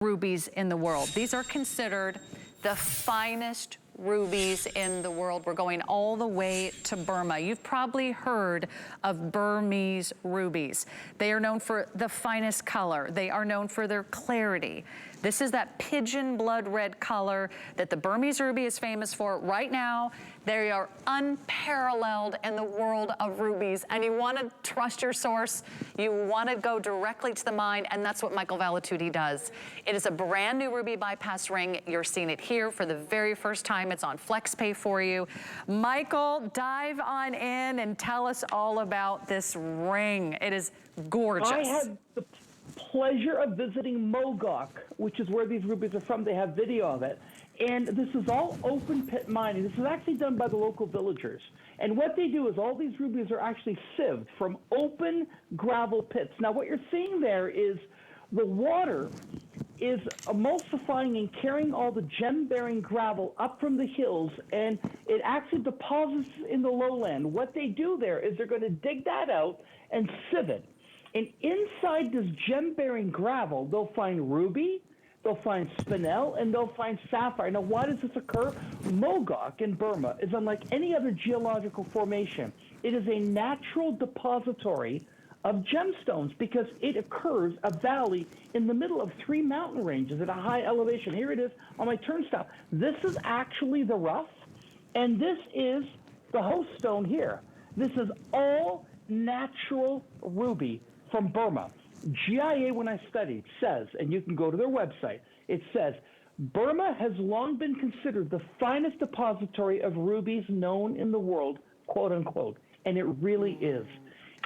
rubies in the world. These are considered the finest rubies in the world. We're going all the way to Burma. You've probably heard of Burmese rubies. They are known for the finest color. They are known for their clarity. This is that pigeon blood red color that the Burmese ruby is famous for. Right now, they are unparalleled in the world of rubies. And you want to trust your source. You want to go directly to the mine, and that's what Michael Valitutti does. It is a brand new ruby bypass ring. You're seeing it here for the very first time. It's on FlexPay for you. Michael, dive on in and tell us all about this ring. It is gorgeous. I had the pleasure of visiting Mogok, which is where these rubies are from. They have video of it. And this is all open pit mining. This is actually done by the local villagers. And what they do is all these rubies are actually sieved from open gravel pits. Now, what you're seeing there is the water is emulsifying and carrying all the gem-bearing gravel up from the hills, and it actually deposits in the lowland. What they do there is they're going to dig that out and sieve it. And inside this gem-bearing gravel, they'll find ruby, they'll find spinel, and they'll find sapphire. Now, why does this occur? Mogok in Burma is unlike any other geological formation. It is a natural depository of gemstones because it occurs a valley in the middle of 3 mountain ranges at a high elevation. Here it is on my turnstile. This is actually the rough, and this is the host stone here. This is all natural ruby from Burma. GIA, when I studied, says, and you can go to their website, it says, Burma has long been considered the finest depository of rubies known in the world, quote unquote, and it really is.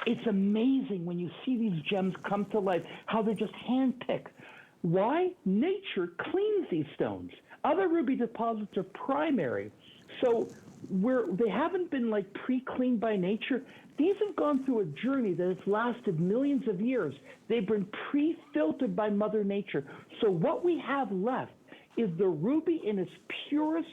It's amazing when you see these gems come to life, how they're just hand-picked. Why? Nature cleans these stones. Other ruby deposits are primary. So they haven't been like pre-cleaned by nature. These have gone through a journey that has lasted millions of years. They've been pre-filtered by Mother Nature. So what we have left is the ruby in its purest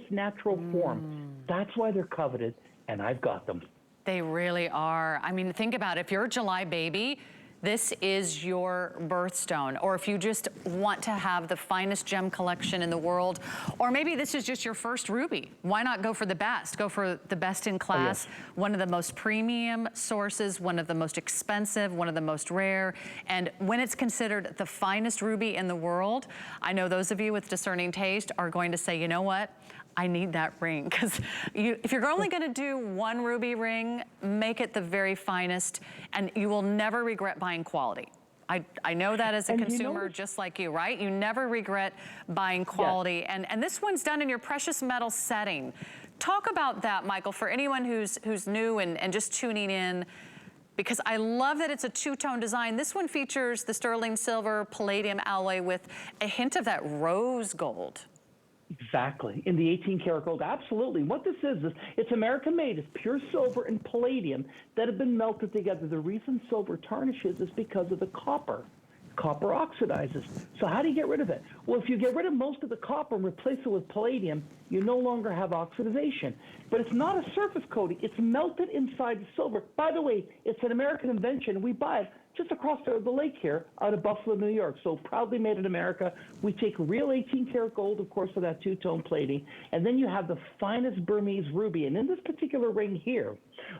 natural form. That's why they're coveted, and I've got them. They really are. I mean, think about it. If you're a July baby, this is your birthstone. Or if you just want to have the finest gem collection in the world, or maybe this is just your first ruby. Why not go for the best? Go for the best in class, one of the most premium sources, one of the most expensive, one of the most rare. And when it's considered the finest ruby in the world, I know those of you with discerning taste are going to say, you know what? I need that ring, because if you're only gonna do one ruby ring, make it the very finest, and you will never regret buying quality. I know that as a consumer, just like you, right? You never regret buying quality. Yes. And this one's done in your precious metal setting. Talk about that, Michael, for anyone who's new and just tuning in, because I love that it's a two-tone design. This one features the sterling silver palladium alloy with a hint of that rose gold. Exactly, in the 18 karat gold, absolutely. What this is it's American made. It's pure silver and palladium that have been melted together. The reason silver tarnishes is because of the copper. Copper oxidizes. So how do you get rid of it? Well, if you get rid of most of the copper and replace it with palladium, you no longer have oxidization. But it's not a surface coating. It's melted inside the silver. By the way, it's an American invention. We buy it just across the lake here out of Buffalo, New York. So proudly made in America. We take real 18 karat gold, of course, for that two-tone plating. And then you have the finest Burmese ruby. And in this particular ring here,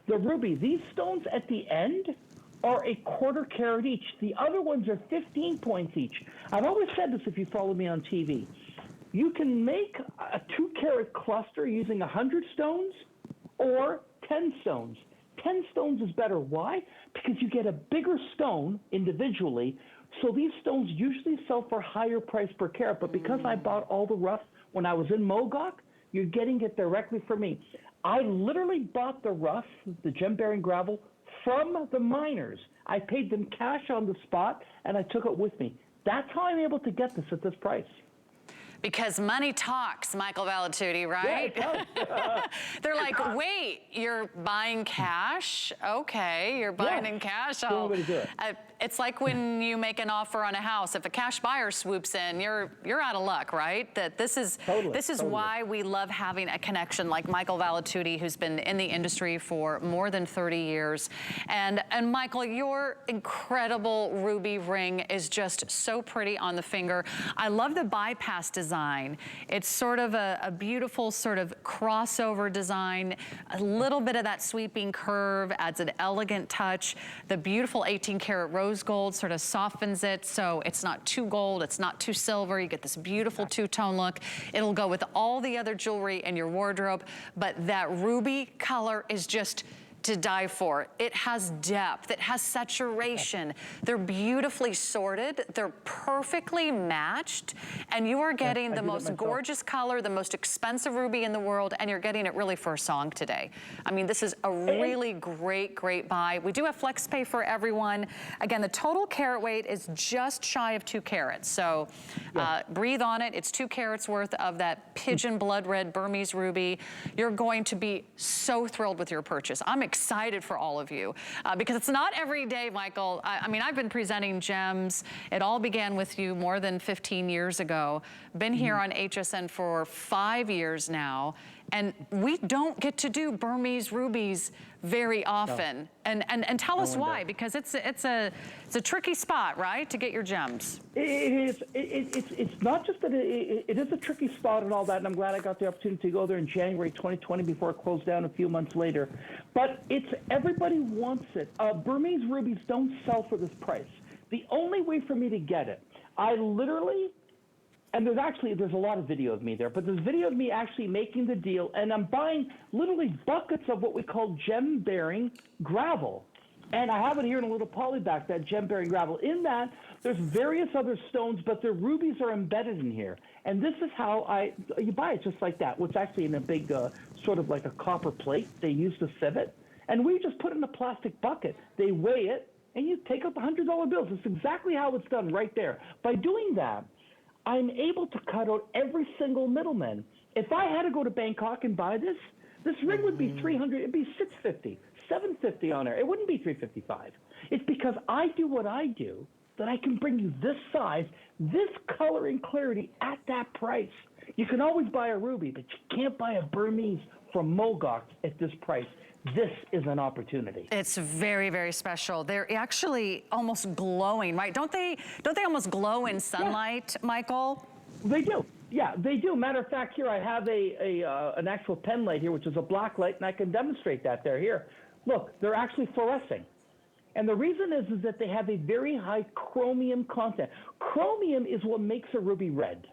the ruby, these stones at the end are a quarter carat each. The other ones are 15 points each. I've always said this if you follow me on TV. You can make a 2 carat cluster using 100 stones or 10 stones. 10 stones is better. Why? Because you get a bigger stone individually. So these stones usually sell for higher price per carat. But because I bought all the rough when I was in Mogok, you're getting it directly from me. I literally bought the rough, the gem-bearing gravel, from the miners. I paid them cash on the spot, and I took it with me. That's how I'm able to get this at this price. Because money talks, Michael Valitutti, right? Yeah, They're like, wait, you're buying cash? Okay, you're buying in cash. Good way to do it. it's like when you make an offer on a house, if a cash buyer swoops in, you're out of luck, right? That this is why we love having a connection like Michael Valitutti, who's been in the industry for more than 30 years. And Michael, your incredible ruby ring is just so pretty on the finger. I love the bypass design. It's sort of a beautiful sort of crossover design, a little bit of that sweeping curve adds an elegant touch. The beautiful 18 karat rose gold sort of softens it, so it's not too gold, it's not too silver. You get this beautiful two-tone look. It'll go with all the other jewelry in your wardrobe, but that ruby color is just to die for. It has depth, it has saturation. They're beautifully sorted, they're perfectly matched, and you are getting the most gorgeous color, the most expensive ruby in the world, and you're getting it really for a song today. I mean, this is a really great buy. We do have flex pay for everyone. Again, the total carat weight is just shy of 2 carats, so breathe on it. It's 2 carats worth of that pigeon blood red Burmese ruby. You're going to be so thrilled with your purchase. I'm excited for all of you because it's not every day, Michael. I mean, I've been presenting gems. It all began with you more than 15 years ago. Been here on HSN for 5 years now, and we don't get to do Burmese rubies very often. No. And tell us why, because it's a tricky spot, right, to get your gems. It's not just that it is a tricky spot and all that, and I'm glad I got the opportunity to go there in January 2020 before it closed down a few months later. But everybody wants it. Burmese rubies don't sell for this price. The only way for me to get it, I literally, and there's a lot of video of me there, but there's video of me actually making the deal, and I'm buying literally buckets of what we call gem-bearing gravel. And I have it here in a little polybag, that gem-bearing gravel. In that, there's various other stones, but the rubies are embedded in here. And this is how you buy it just like that. It's actually in a big, sort of like a copper plate they use to sieve it. And we just put it in a plastic bucket. They weigh it, and you take out the $100 bills. It's exactly how it's done right there. By doing that, I'm able to cut out every single middleman. If I had to go to Bangkok and buy this ring would be $300, it'd be $650, $750 on there. It wouldn't be $355. It's because I do what I do that I can bring you this size, this color and clarity at that price. You can always buy a ruby, but you can't buy a Burmese from Mogok at this price. This is an opportunity. It's very special. They're actually almost glowing, right? Don't they almost glow in sunlight, Michael? They do. Yeah, they do. Matter of fact, here I have an actual pen light here, which is a black light, and I can demonstrate that here. Look, they're actually fluorescing. And the reason is that they have a very high chromium content. Chromium is what makes a ruby red.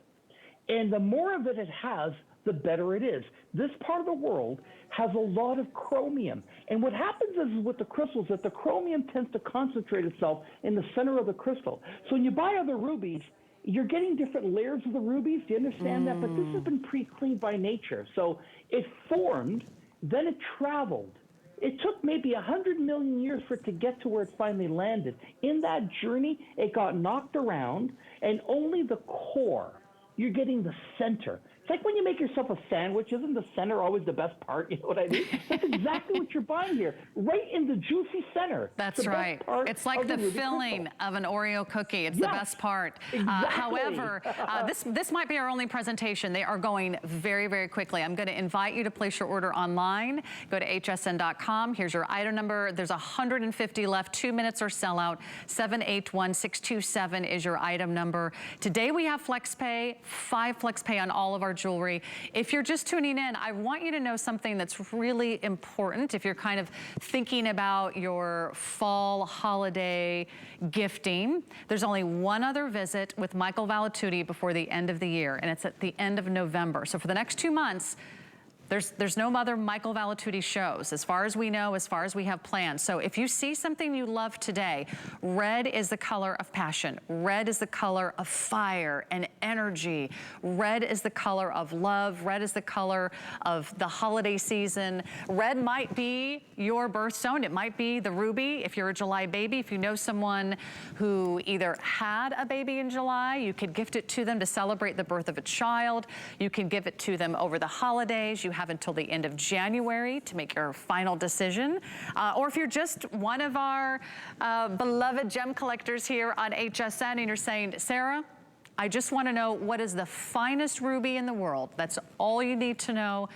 And the more of it has, the better it is. This part of the world has a lot of chromium. And what happens is with the crystals that the chromium tends to concentrate itself in the center of the crystal. So when you buy other rubies, you're getting different layers of the rubies. Do you understand that? But this has been pre-cleaned by nature. So it formed, then it traveled. It took maybe 100 million years for it to get to where it finally landed. In that journey, it got knocked around, and only the core, you're getting the center. It's like when you make yourself a sandwich, isn't the center always the best part? You know what I mean? That's exactly what you're buying here, right in the juicy center. That's right. It's like the filling of an Oreo cookie. It's the best part. Exactly. However, this might be our only presentation. They are going very quickly. I'm going to invite you to place your order online. Go to hsn.com. Here's your item number. There's 150 left. 2 minutes or sell out. 781627 is your item number. Today we have FlexPay, 5 FlexPay on all of our jewelry. If you're just tuning in, I want you to know something that's really important if you're kind of thinking about your fall holiday gifting. There's only one other visit with Michael Valitutti before the end of the year, and it's at the end of November. So for the next 2 months, there's no other Michael Valitutti shows, as far as we know, as far as we have planned. So if you see something you love today, red is the color of passion. Red is the color of fire and energy. Red is the color of love. Red is the color of the holiday season. Red might be your birthstone. It might be the ruby if you're a July baby. If you know someone who either had a baby in July, you could gift it to them to celebrate the birth of a child. You can give it to them over the holidays. You have have until the end of January to make your final decision. Or if you're just one of our beloved gem collectors here on HSN and you're saying, Sarah, I just want to know what is the finest ruby in the world. That's all you need to know.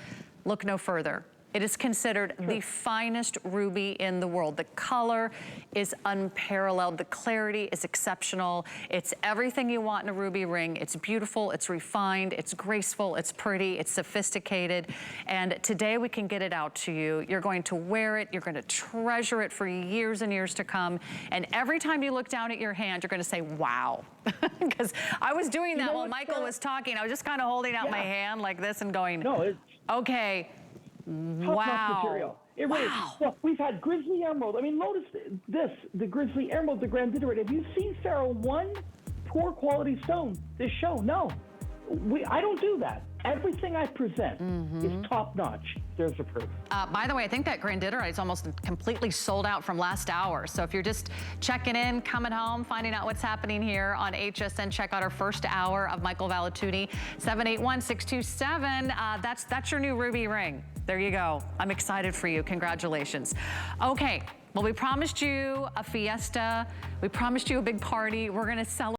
Look no further. It is considered the finest ruby in the world. The color is unparalleled. The clarity is exceptional. It's everything you want in a ruby ring. It's beautiful, it's refined, it's graceful, it's pretty, it's sophisticated. And today we can get it out to you. You're going to wear it, you're going to treasure it for years and years to come. And every time you look down at your hand, you're going to say, wow. Because I was doing that while Michael was talking. I was just kind of holding out my hand like this and going, okay. Top-notch material. It really is. Well, we've had grizzly emerald. I mean, notice this, the grizzly emerald, the granditerite. Have you seen, Sarah, one poor quality stone this show? No. I don't do that. Everything I present is top-notch. There's the proof. By the way, I think that granditerite is almost completely sold out from last hour. So if you're just checking in, coming home, finding out what's happening here on HSN, check out our first hour of Michael Valitutti, 781-627. That's your new ruby ring. There you go. I'm excited for you. Congratulations. Okay, well, we promised you a fiesta. We promised you a big party. We're going to celebrate.